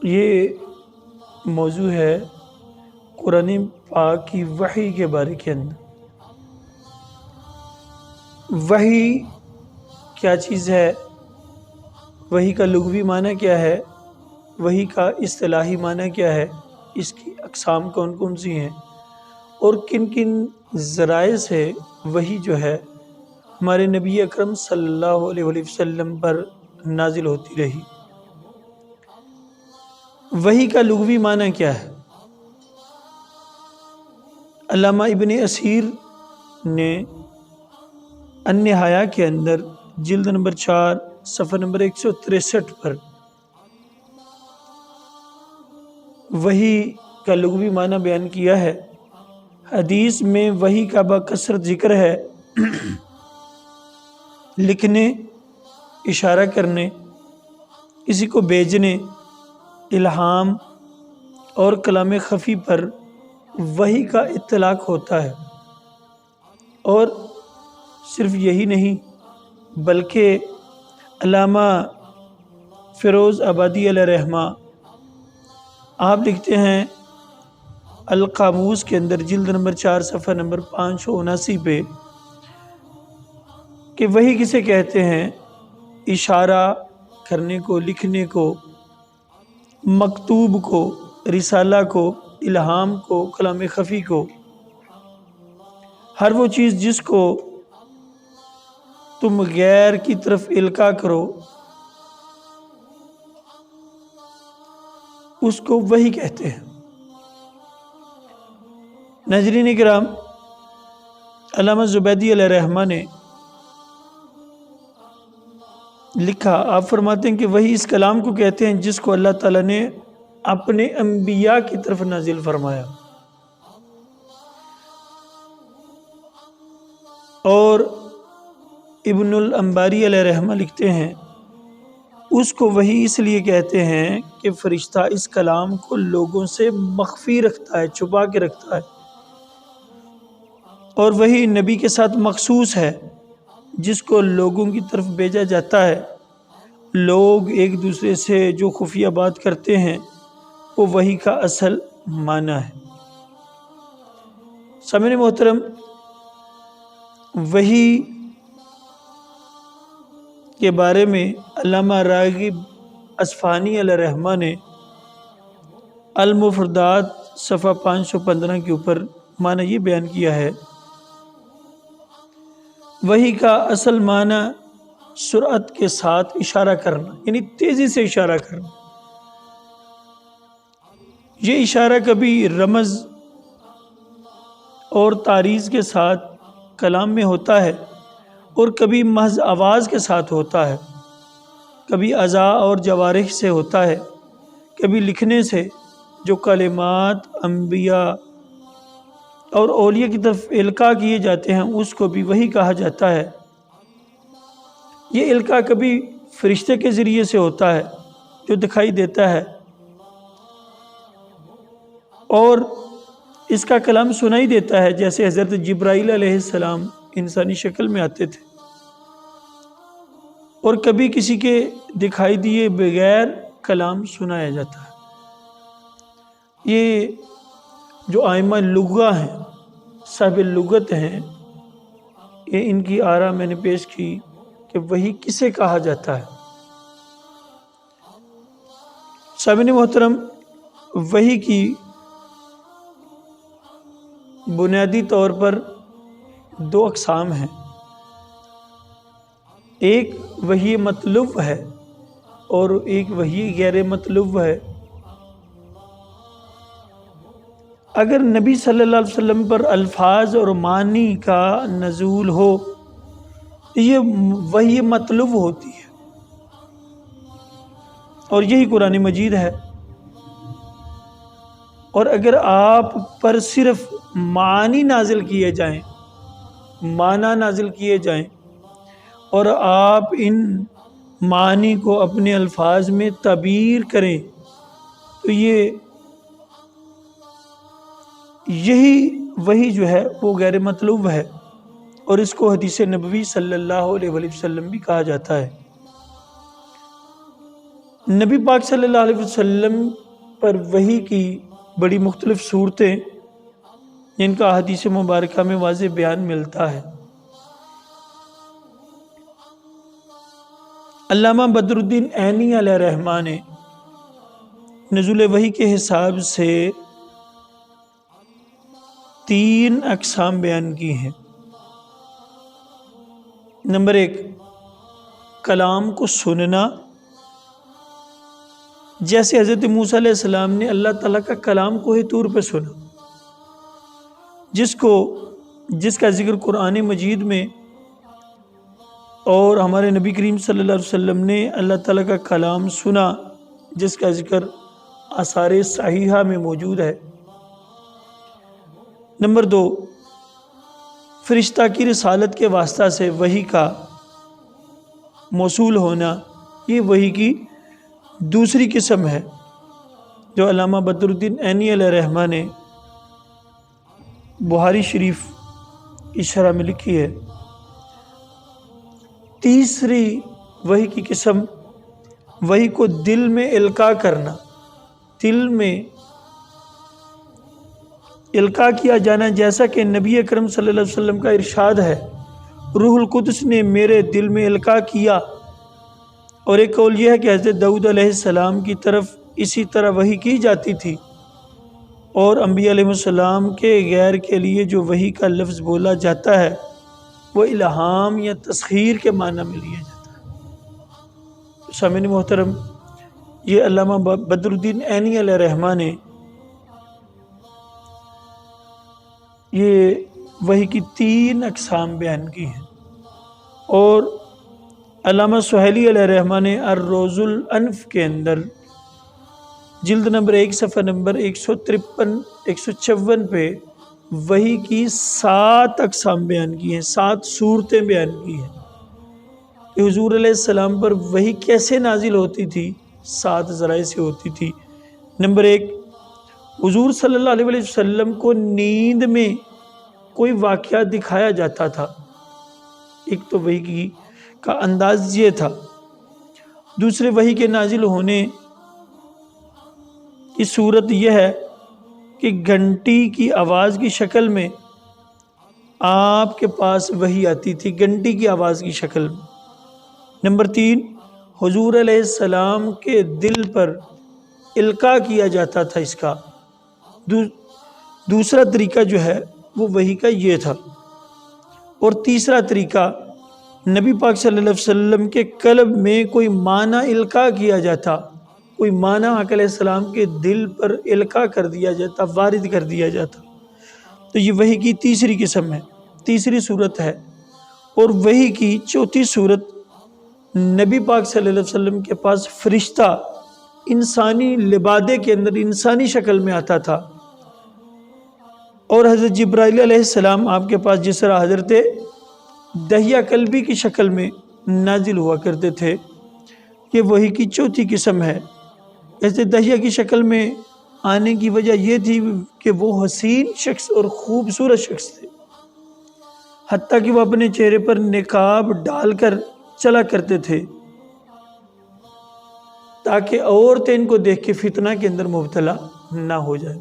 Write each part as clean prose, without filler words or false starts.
یہ موضوع ہے قرآن پاک کی وحی کے بارے کے اندر۔ وحی کیا چیز ہے، وحی کا لغوی معنی کیا ہے، وحی کا اصطلاحی معنی کیا ہے، اس کی اقسام کون کون سی ہیں، اور کن کن ذرائع سے وحی جو ہے ہمارے نبی اکرم صلی اللہ علیہ وسلم پر نازل ہوتی رہی۔ وحی کا لغوی معنی کیا ہے؟ علامہ ابن اسیر نے النہایہ کے اندر جلد نمبر 4 صفحہ نمبر 163 پر وحی کا لغوی معنی بیان کیا ہے۔ حدیث میں وحی کا بکثرت ذکر ہے، لکھنے، اشارہ کرنے، کسی کو بھیجنے، الہام اور کلام خفی پر وحی کا اطلاق ہوتا ہے۔ اور صرف یہی نہیں بلکہ علامہ فیروز آبادی علیہ رحمہ آپ لکھتے ہیں القاموس کے اندر جلد نمبر 4 صفحہ نمبر 579 پہ کہ وحی کسے کہتے ہیں؟ اشارہ کرنے کو، لکھنے کو، مکتوب کو، رسالہ کو، الہام کو، کلام خفی کو، ہر وہ چیز جس کو تم غیر کی طرف القاء کرو اس کو وحی کہتے ہیں۔ ناظرین کرام، علامہ زبیدی علیہ رحمہ نے لکھا، آپ فرماتے ہیں کہ وحی اس کلام کو کہتے ہیں جس کو اللہ تعالیٰ نے اپنے انبیاء کی طرف نازل فرمایا، اور ابن الانباری علیہ رحمہ لکھتے ہیں اس کو وحی اس لیے کہتے ہیں کہ فرشتہ اس کلام کو لوگوں سے مخفی رکھتا ہے، چھپا کے رکھتا ہے، اور وحی نبی کے ساتھ مخصوص ہے جس کو لوگوں کی طرف بھیجا جاتا ہے۔ لوگ ایک دوسرے سے جو خفیہ بات کرتے ہیں وہ وحی کا اصل معنی ہے۔ سامعین محترم، وحی کے بارے میں علامہ راغب اصفہانی علیہ رحمہ نے المفردات صفحہ 515 کے اوپر معنی یہ بیان کیا ہے، وحی کا اصل معنی سرعت کے ساتھ اشارہ کرنا، یعنی تیزی سے اشارہ کرنا۔ یہ اشارہ کبھی رمز اور تعریض کے ساتھ کلام میں ہوتا ہے اور کبھی محض آواز کے ساتھ ہوتا ہے، کبھی اعضاء اور جوارح سے ہوتا ہے، کبھی لکھنے سے، جو کلمات انبیاء اور اولیاء کی طرف القاء کیے جاتے ہیں اس کو بھی وحی کہا جاتا ہے۔ یہ القاء کبھی فرشتے کے ذریعے سے ہوتا ہے جو دکھائی دیتا ہے، اور اس کا کلام سنائی دیتا ہے، جیسے حضرت جبرائیل علیہ السلام انسانی شکل میں آتے تھے، اور کبھی کسی کے دکھائی دیے بغیر کلام سنایا جاتا ہے۔ یہ جو ائمہ لغہ ہیں، صاحب لغت ہیں، یہ ان کی آراء میں نے پیش کی کہ وحی کسے کہا جاتا ہے۔ سامعین محترم، وحی کی بنیادی طور پر 2 اقسام ہیں، ایک وحی مطلوب ہے اور ایک وحی غیر مطلوب ہے۔ اگر نبی صلی اللہ علیہ وسلم پر الفاظ اور معنی کا نزول ہو تو یہ وحی مطلوب ہوتی ہے، اور یہی قرآن مجید ہے۔ اور اگر آپ پر صرف معنی نازل کیے جائیں، معنی نازل کیے جائیں، اور آپ ان معنی کو اپنے الفاظ میں تعبیر کریں تو یہی وحی جو ہے وہ غیر مطلوب ہے، اور اس کو حدیث نبوی صلی اللہ علیہ وسلم بھی کہا جاتا ہے۔ نبی پاک صلی اللہ علیہ وسلم پر وحی کی بڑی مختلف صورتیں جن کا احادیث مبارکہ میں واضح بیان ملتا ہے۔ علامہ بدر الدین عینی علیہ رحمہ نے نزول وحی کے حساب سے 3 اقسام بیان کی ہیں۔ نمبر 1، کلام کو سننا، جیسے حضرت موسیٰ علیہ السلام نے اللہ تعالیٰ کا کلام کوہ طور پہ سنا، جس کا ذکر قرآن مجید میں اور ہمارے نبی کریم صلی اللہ علیہ وسلم نے اللہ تعالیٰ کا کلام سنا، جس کا ذکر آثار صحیحہ میں موجود ہے۔ نمبر 2، فرشتہ کی رسالت کے واسطہ سے وحی کا موصول ہونا، یہ وحی کی دوسری قسم ہے جو علامہ بدر الدین عینی علیہ رحمہ نے بخاری شریف کی شرح میں لکھی ہے۔ تیسری وحی کی قسم وحی کو دل میں القاء کرنا، دل میں القاء کیا جانا، جیسا کہ نبی اکرم صلی اللہ علیہ وسلم کا ارشاد ہے، روح القدس نے میرے دل میں القاء کیا۔ اور ایک قول یہ ہے کہ حضرت داؤد علیہ السلام کی طرف اسی طرح وحی کی جاتی تھی، اور انبیاء علیہ السلام کے غیر کے لیے جو وحی کا لفظ بولا جاتا ہے وہ الہام یا تسخیر کے معنی میں لیا جاتا ہے۔ سامعین محترم، یہ علامہ بدر الدین عینی علیہ رحمہ نے یہ وحی کی 3 اقسام بیان کی ہیں، اور علامہ سہیلی علیہ رحمہ نے الروض الانف کے اندر جلد نمبر 1 صفحہ نمبر 153 154 پہ وحی کی 7 اقسام بیان کی ہیں، 7 صورتیں بیان کی ہیں کہ حضور علیہ السلام پر وحی کیسے نازل ہوتی تھی، 7 ذرائع سے ہوتی تھی۔ نمبر 1، حضور صلی اللہ علیہ وسلم کو نیند میں کوئی واقعہ دکھایا جاتا تھا۔ ایک تو وحی کا انداز یہ تھا۔ دوسرے، وحی کے نازل ہونے کی صورت یہ ہے کہ گھنٹی کی آواز کی شکل میں آپ کے پاس وحی آتی تھی، گھنٹی کی آواز کی شکل میں۔ نمبر 3، حضور علیہ السلام کے دل پر القاء کیا جاتا تھا۔ اس کا دوسرا طریقہ جو ہے وہ وحی کا یہ تھا۔ اور تیسرا طریقہ، نبی پاک صلی اللہ علیہ وسلم کے قلب میں کوئی معنی القاء کیا جاتا، کوئی معنی آقا علیہ السلام کے دل پر القاء کر دیا جاتا، وارد کر دیا جاتا۔ تو یہ وحی کی تیسری قسم ہے، تیسری صورت ہے۔ اور وحی کی چوتھی صورت، نبی پاک صلی اللہ علیہ وسلم کے پاس فرشتہ انسانی لبادے کے اندر انسانی شکل میں آتا تھا، اور حضرت جبرائیل علیہ السلام آپ کے پاس جس طرح حضرت دحیہ کلبی کی شکل میں نازل ہوا کرتے تھے، یہ وحی کی چوتھی قسم ہے۔ ایسے دحیہ کی شکل میں آنے کی وجہ یہ تھی کہ وہ حسین شخص اور خوبصورت شخص تھے، حتیٰ کہ وہ اپنے چہرے پر نقاب ڈال کر چلا کرتے تھے تاکہ عورتیں ان کو دیکھ کے فتنہ کے اندر مبتلا نہ ہو جائے۔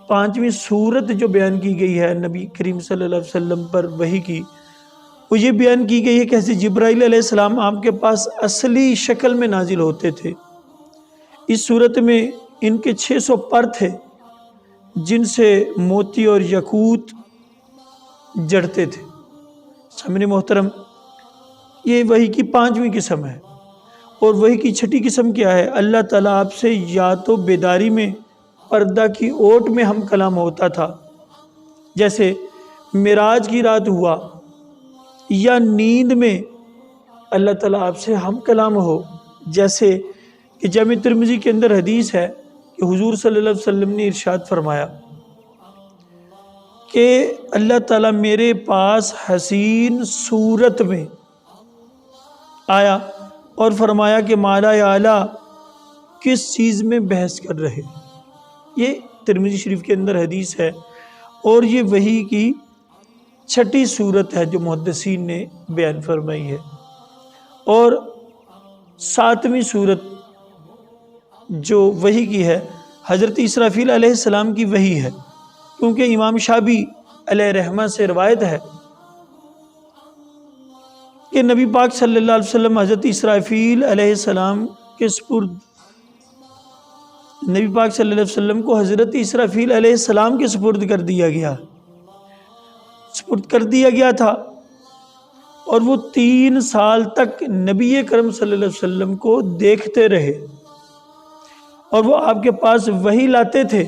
پانچویں صورت جو بیان کی گئی ہے نبی کریم صلی اللہ علیہ وسلم پر وحی کی، وہ یہ بیان کی گئی ہے کہ حضرت جبرائیل علیہ السلام آپ کے پاس اصلی شکل میں نازل ہوتے تھے۔ اس صورت میں ان کے 600 پر تھے جن سے موتی اور یاقوت جڑتے تھے۔ سامعین محترم، یہ وحی کی 5ویں قسم ہے۔ اور وحی کی 6ٹھی قسم کیا ہے؟ اللہ تعالیٰ آپ سے یا تو بیداری میں پردہ کی اوٹ میں ہم کلام ہوتا تھا، جیسے معراج کی رات ہوا، یا نیند میں اللہ تعالیٰ آپ سے ہم کلام ہو، جیسے کہ جامع ترمذی کے اندر حدیث ہے کہ حضور صلی اللہ علیہ وسلم نے ارشاد فرمایا کہ اللہ تعالیٰ میرے پاس حسین صورت میں آیا اور فرمایا کہ مالا اعلیٰ کس چیز میں بحث کر رہے۔ یہ ترمذی شریف کے اندر حدیث ہے، اور یہ وحی کی 6ٹھی صورت ہے جو محدثین نے بیان فرمائی ہے۔ اور 7ویں صورت جو وحی کی ہے حضرت اسرافیل علیہ السلام کی وحی ہے، کیونکہ امام شابی علیہ رحمہ سے روایت ہے کہ نبی پاک صلی اللہ علیہ وسلم حضرت اسرافیل علیہ السلام کے سپرد، نبی پاک صلی اللہ علیہ وسلم کو حضرت اسرافیل علیہ السلام کے سپرد کر دیا گیا تھا، اور وہ 3 سال تک نبی کرم صلی اللہ علیہ وسلم کو دیکھتے رہے، اور وہ آپ کے پاس وحی لاتے تھے۔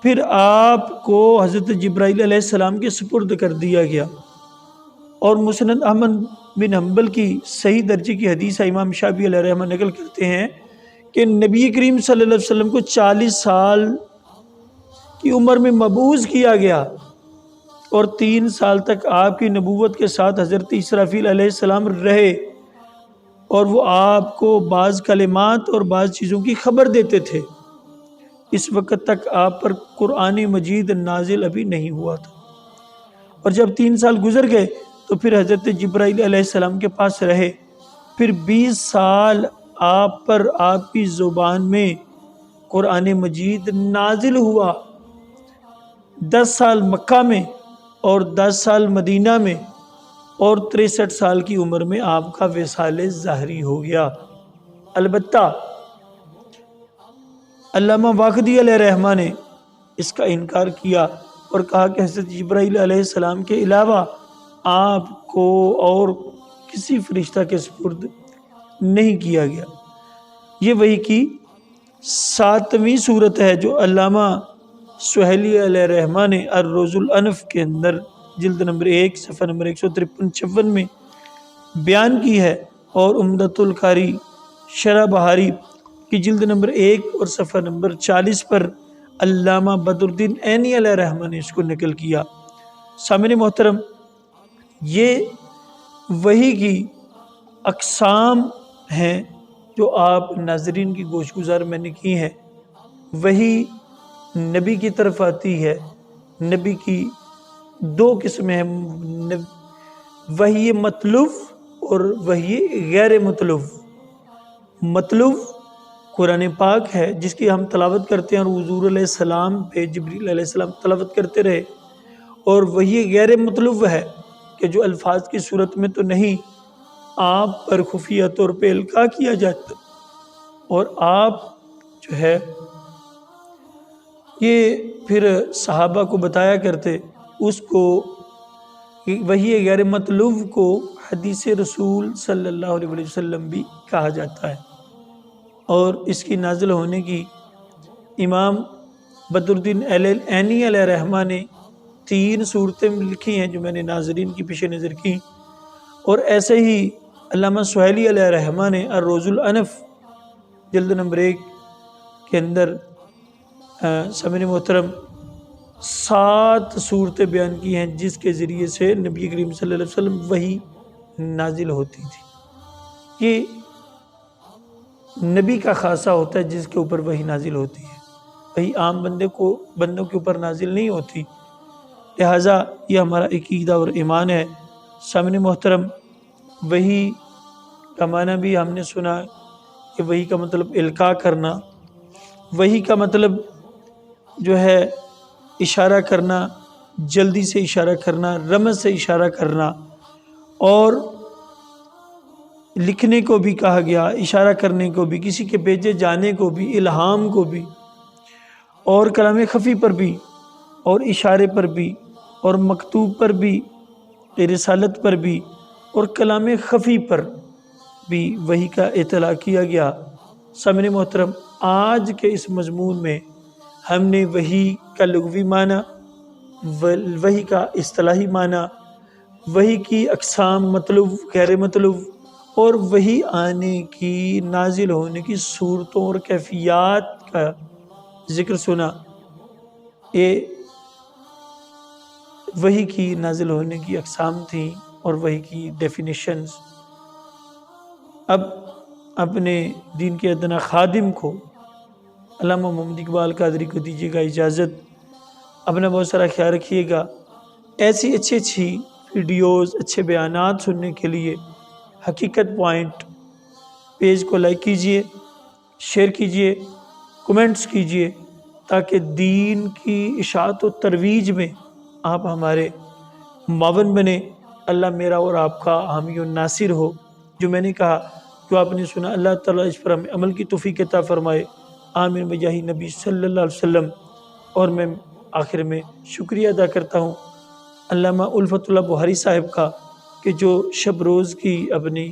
پھر آپ کو حضرت جبرائیل علیہ السلام کے سپرد کر دیا گیا، اور مسند احمد بن حنبل کی صحیح درجے کی حدیث ہے، امام شافعی علیہ رحمہ نقل کرتے ہیں کہ نبی کریم صلی اللہ علیہ وسلم کو 40 سال کی عمر میں مبعوث کیا گیا، اور 3 سال تک آپ کی نبوت کے ساتھ حضرت اسرافیل علیہ السلام رہے، اور وہ آپ کو بعض کلمات اور بعض چیزوں کی خبر دیتے تھے۔ اس وقت تک آپ پر قرآن مجید نازل ابھی نہیں ہوا تھا، اور جب 3 سال گزر گئے تو پھر حضرت جبرائیل علیہ السلام کے پاس رہے۔ پھر 20 سال آپ پر آپ کی زبان میں قرآن مجید نازل ہوا، 10 سال مکہ میں اور 10 سال مدینہ میں، اور 63 سال کی عمر میں آپ کا وصال ظاہری ہو گیا۔ البتہ علامہ واقدی علیہ رحمہ نے اس کا انکار کیا اور کہا کہ حضرت جبرائیل علیہ السلام کے علاوہ آپ کو اور کسی فرشتہ کے سپرد نہیں کیا گیا۔ یہ وحی کی 7ویں صورت ہے جو علامہ سہیلی علیہ رحمہ نے الروض الانف کے اندر جلد نمبر 1 صفحہ نمبر 153-54 میں بیان کی ہے، اور عمدۃ القاری شرح بہاری کی جلد نمبر 1 اور صفحہ نمبر 40 پر علامہ بدر الدین عینی علیہ رحمہ نے اس کو نقل کیا۔ سامعین محترم، یہ وحی کی اقسام ہیں جو آپ ناظرین کی گوش گزار میں نے کی ہیں۔ وحی نبی کی طرف آتی ہے، نبی کی 2 قسمیں ہیں، وحی مطلوب اور وحی غیر مطلوب۔ مطلوب قرآن پاک ہے جس کی ہم تلاوت کرتے ہیں اور حضور علیہ السلام پہ جبریل علیہ السلام تلاوت کرتے رہے، اور وحی غیر مطلوب ہے کہ جو الفاظ کی صورت میں تو نہیں، آپ پر خفیہ طور پہ القاء کیا جاتا، اور آپ جو ہے یہ پھر صحابہ کو بتایا کرتے۔ اس کو وحی غیر مطلوب کو حدیث رسول صلی اللہ علیہ وسلم بھی کہا جاتا ہے، اور اس کی نازل ہونے کی امام بدر الدین عینی علیہ رحمہ نے 3 صورتیں لکھی ہیں جو میں نے ناظرین کی پیش نظر کی، اور ایسے ہی علامہ سہیلی علیہ رحمہ نے الروض الانف جلد نمبر 1 کے اندر سامعین محترم 7 صورتیں بیان کی ہیں جس کے ذریعے سے نبی کریم صلی اللہ علیہ وسلم وحی نازل ہوتی تھی۔ یہ نبی کا خاصہ ہوتا ہے جس کے اوپر وحی نازل ہوتی ہے، وحی عام بندوں کے اوپر نازل نہیں ہوتی، لہٰذا یہ ہمارا عقیدہ اور ایمان ہے۔ سامعین محترم، وحی کا معنی بھی ہم نے سنا کہ وحی کا مطلب القاء کرنا، وحی کا مطلب جو ہے اشارہ کرنا، جلدی سے اشارہ کرنا، رمز سے اشارہ کرنا، اور لکھنے کو بھی کہا گیا، اشارہ کرنے کو بھی، کسی کے بھیجے جانے کو بھی، الہام کو بھی، اور کلام خفی پر بھی، اور اشارے پر بھی، اور مکتوب پر بھی، رسالت پر بھی، اور کلام خفی پر بھی وحی کا اطلاع کیا گیا۔ سامعین محترم، آج کے اس مضمون میں ہم نے وحی کا لغوی معنی، وحی کا اصطلاحی معنی، وحی کی اقسام مطلوب غیر مطلوب، اور وحی آنے کی، نازل ہونے کی صورتوں اور کیفیات کا ذکر سنا۔ یہ وحی کی نازل ہونے کی اقسام تھیں اور وحی کی ڈیفینیشنز۔ اب اپنے دین کے ادنا خادم کو، علامہ محمد اقبال قادری کو دیجیے گا اجازت۔ اپنا بہت سارا خیال رکھیے گا۔ ایسی اچھی ویڈیوز، اچھے بیانات سننے کے لیے حقیقت پوائنٹ پیج کو لائک کیجئے، شیئر کیجئے، کمنٹس کیجئے، تاکہ دین کی اشاعت و ترویج میں آپ ہمارے معاون بنے۔ اللہ میرا اور آپ کا حامی و ناصر ہو۔ جو میں نے کہا، جو آپ نے سنا، اللہ تعالیٰ اس پر ہمیں عمل کی توفیق عطا فرمائے۔ آمین بجاہ نبی صلی اللہ علیہ وسلم۔ اور میں آخر میں شکریہ ادا کرتا ہوں علامہ الفت اللہ بخاری صاحب کا، کہ جو شب روز کی اپنی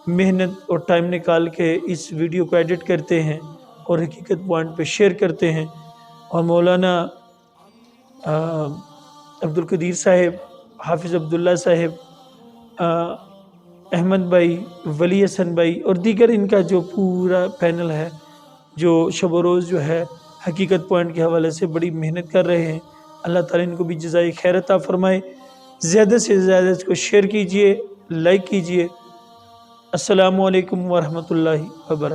محنت اور ٹائم نکال کے اس ویڈیو کو ایڈٹ کرتے ہیں اور حقیقت پوائنٹ پہ شیئر کرتے ہیں، اور مولانا عبدالقدیر صاحب، حافظ عبداللہ صاحب، احمد بھائی، ولی حسن بھائی اور دیگر ان کا جو پورا پینل ہے، جو شب و روز جو ہے حقیقت پوائنٹ کے حوالے سے بڑی محنت کر رہے ہیں۔ اللہ تعالیٰ ان کو بھی جزائے خیر عطا فرمائے۔ زیادہ سے زیادہ اس کو شیئر کیجئے، لائک کیجئے۔ السلام علیکم ورحمۃ اللہ وبرکاتہ۔